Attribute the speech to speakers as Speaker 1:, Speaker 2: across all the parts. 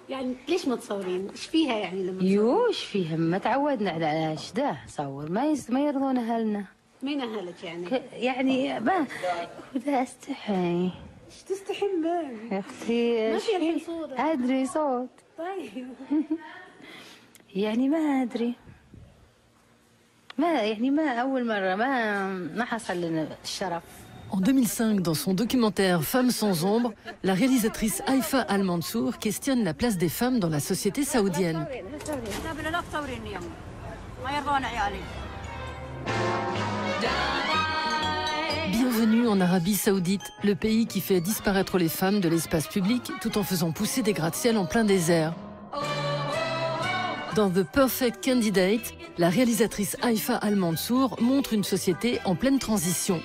Speaker 1: يعني ليش ما تصورين؟ ايش فيها يعني لما
Speaker 2: يو ايش فيها؟ ما تعودنا على اشده صور، ما يرضون اهلنا.
Speaker 1: مين اهلك يعني؟
Speaker 2: يعني ما بدي استحي.
Speaker 1: ايش تستحي من؟
Speaker 2: يا اختي
Speaker 1: ما في الحين صوت.
Speaker 2: ادري صوت.
Speaker 1: طيب.
Speaker 2: يعني ما ادري، ما أول مرة ما حصل لنا الشرف.
Speaker 3: En 2005, dans son documentaire Femmes sans ombre, la réalisatrice Haïfa Al-Mansour questionne la place des femmes dans la société saoudienne. Bienvenue en Arabie Saoudite, le pays qui fait disparaître les femmes de l'espace public tout en faisant pousser des gratte-ciel en plein désert. Dans The Perfect Candidate, la réalisatrice Haïfa Al-Mansour montre une société en pleine transition.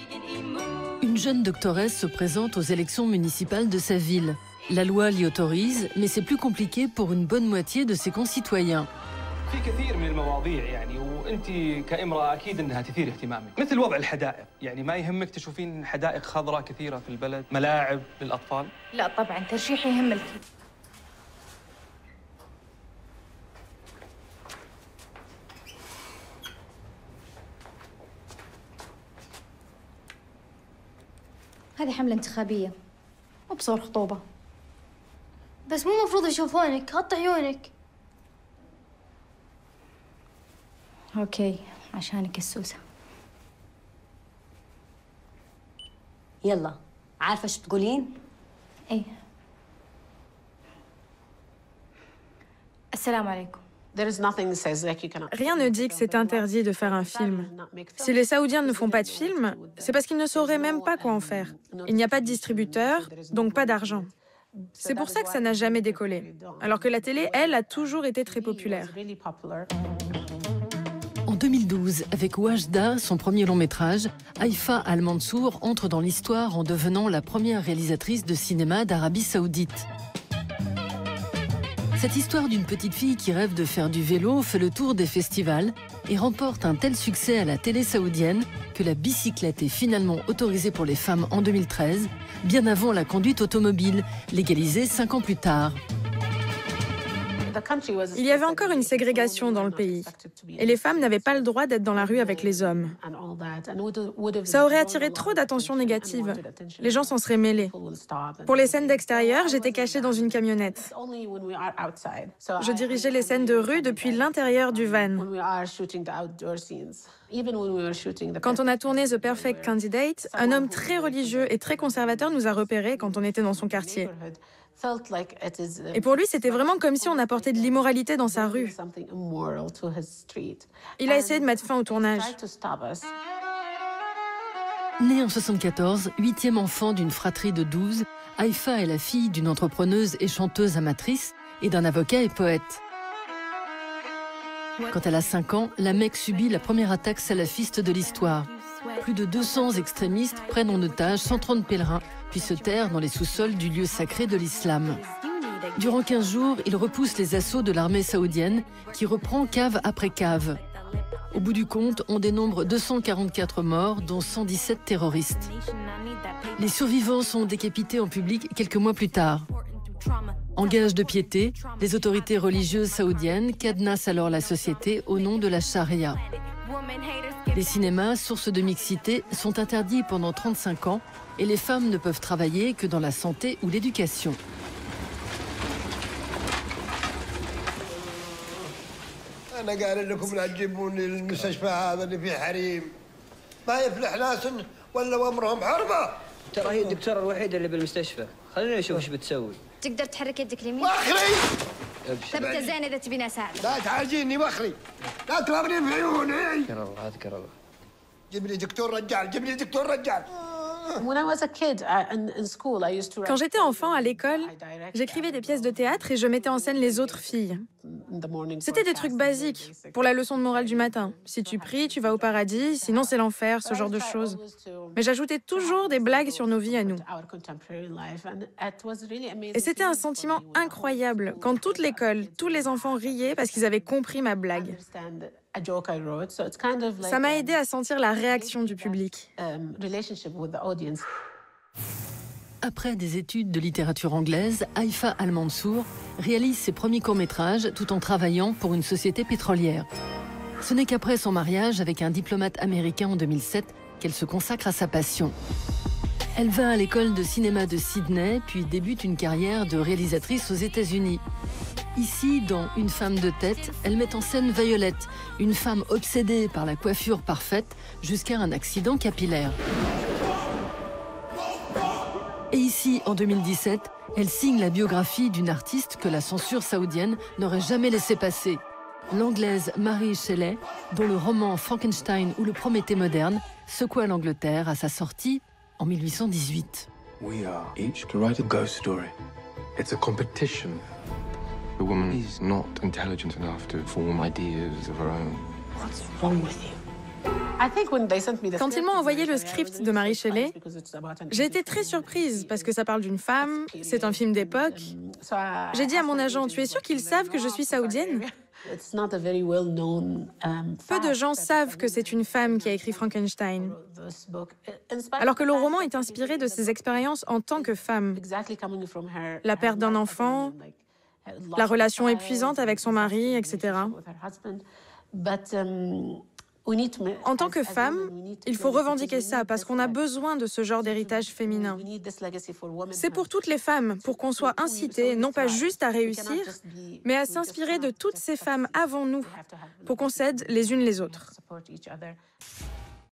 Speaker 3: Une jeune doctoresse se présente aux élections municipales de sa ville. La loi l'y autorise, mais c'est plus compliqué pour une bonne moitié de ses concitoyens.
Speaker 4: في كثير من المواضيع يعني وانت كامراه اكيد انها تثير اهتمامك، مثل وضع الحدائق، يعني ما يهمك تشوفين حدائق خضراء كثيره في البلد، ملاعب للاطفال؟
Speaker 5: لا طبعا ترشيحي يهم الكل. هذه حملة انتخابية مو بصور خطوبة.
Speaker 6: بس مو مفروض يشوفونك، غطي عيونك.
Speaker 5: اوكي عشانك السوسة.
Speaker 7: يلا عارفة شو تقولين؟
Speaker 5: ايه. السلام عليكم.
Speaker 8: Rien ne dit que c'est interdit de faire un film. Si les Saoudiens ne font pas de film, c'est parce qu'ils ne sauraient même pas quoi en faire. Il n'y a pas de distributeur, donc pas d'argent. C'est pour ça que ça n'a jamais décollé. Alors que la télé, elle, a toujours été très populaire.
Speaker 3: En 2012, avec Wajda, son premier long métrage, Haïfa Al-Mansour entre dans l'histoire en devenant la première réalisatrice de cinéma d'Arabie Saoudite. Cette histoire d'une petite fille qui rêve de faire du vélo fait le tour des festivals et remporte un tel succès à la télé saoudienne que la bicyclette est finalement autorisée pour les femmes en 2013, bien avant la conduite automobile, légalisée 5 ans plus tard.
Speaker 8: Il y avait encore une ségrégation dans le pays. Et les femmes n'avaient pas le droit d'être dans la rue avec les hommes. Ça aurait attiré trop d'attention négative. Les gens s'en seraient mêlés. Pour les scènes d'extérieur, j'étais cachée dans une camionnette. Je dirigeais les scènes de rue depuis l'intérieur du van. Quand on a tourné The Perfect Candidate, un homme très religieux et très conservateur nous a repérés quand on était dans son quartier. Et pour lui, c'était vraiment comme si on apportait de l'immoralité dans sa rue. Il a essayé de mettre fin au tournage.
Speaker 3: Née en 1974, 8e enfant d'une fratrie de 12, Haïfa est la fille d'une entrepreneuse et chanteuse amatrice et d'un avocat et poète. Quand elle a 5 ans, la Mecque subit la première attaque salafiste de l'histoire. Plus de 200 extrémistes prennent en otage 130 pèlerins, puis se terrent dans les sous-sols du lieu sacré de l'islam. Durant 15 jours, ils repoussent les assauts de l'armée saoudienne, qui reprend cave après cave. Au bout du compte, on dénombre 244 morts, dont 117 terroristes. Les survivants sont décapités en public quelques mois plus tard. En gage de piété, les autorités religieuses saoudiennes cadenassent alors la société au nom de la charia. Les cinémas, source de mixité, sont interdits pendant 35 ans et les femmes ne peuvent travailler que dans la santé ou l'éducation.
Speaker 9: ترى هي الدكتورة الوحيدة اللي بالمستشفى، خلينا نشوف ايش بتسوي.
Speaker 6: تقدر تحرك يدك اليمين؟
Speaker 9: وخري!
Speaker 6: ثبت زين إذا تبيني أساعدك.
Speaker 9: لا تعالجيني وخري! لا تضربني في عيوني! اذكر الله اذكر الله. جيب لي دكتور رجال، جيب لي دكتور رجال.
Speaker 8: Quand j'étais enfant à l'école, j'écrivais des pièces de théâtre et je mettais en scène les autres filles. C'était des trucs basiques, pour la leçon de morale du matin. Si tu pries, tu vas au paradis, sinon c'est l'enfer, ce genre de choses. Mais j'ajoutais toujours des blagues sur nos vies à nous. Et c'était un sentiment incroyable quand toute l'école, tous les enfants riaient parce qu'ils avaient compris ma blague. Ça m'a aidé à sentir la réaction du public.
Speaker 3: Après des études de littérature anglaise, Haïfa Al-Mansour réalise ses premiers courts-métrages tout en travaillant pour une société pétrolière. Ce n'est qu'après son mariage avec un diplomate américain en 2007 qu'elle se consacre à sa passion. Elle va à l'école de cinéma de Sydney, puis débute une carrière de réalisatrice aux États-Unis. Ici, dans Une femme de tête, elle met en scène Violette, une femme obsédée par la coiffure parfaite jusqu'à un accident capillaire. Et ici, en 2017, elle signe la biographie d'une artiste que la censure saoudienne n'aurait jamais laissé passer. L'anglaise Mary Shelley, dont le roman Frankenstein ou le Prométhée moderne secoua l'Angleterre à sa sortie en 1818.
Speaker 10: We are each to write a ghost story. It's a competition. The woman is not intelligent enough to form ideas of her own.
Speaker 1: What's wrong with you?
Speaker 8: Quand ils m'ont envoyé le script de Mary Shelley, j'ai été très surprise parce que ça parle d'une femme, c'est un film d'époque. J'ai dit à mon agent, tu es sûr qu'ils savent que je suis saoudienne ? Peu de gens savent que c'est une femme qui a écrit Frankenstein, alors que le roman est inspiré de ses expériences en tant que femme. La perte d'un enfant, la relation épuisante avec son mari, etc. En tant que femme, il faut revendiquer ça parce qu'on a besoin de ce genre d'héritage féminin. C'est pour toutes les femmes, pour qu'on soit incité, non pas juste à réussir, mais à s'inspirer de toutes ces femmes avant nous, pour qu'on s'aide les unes les autres.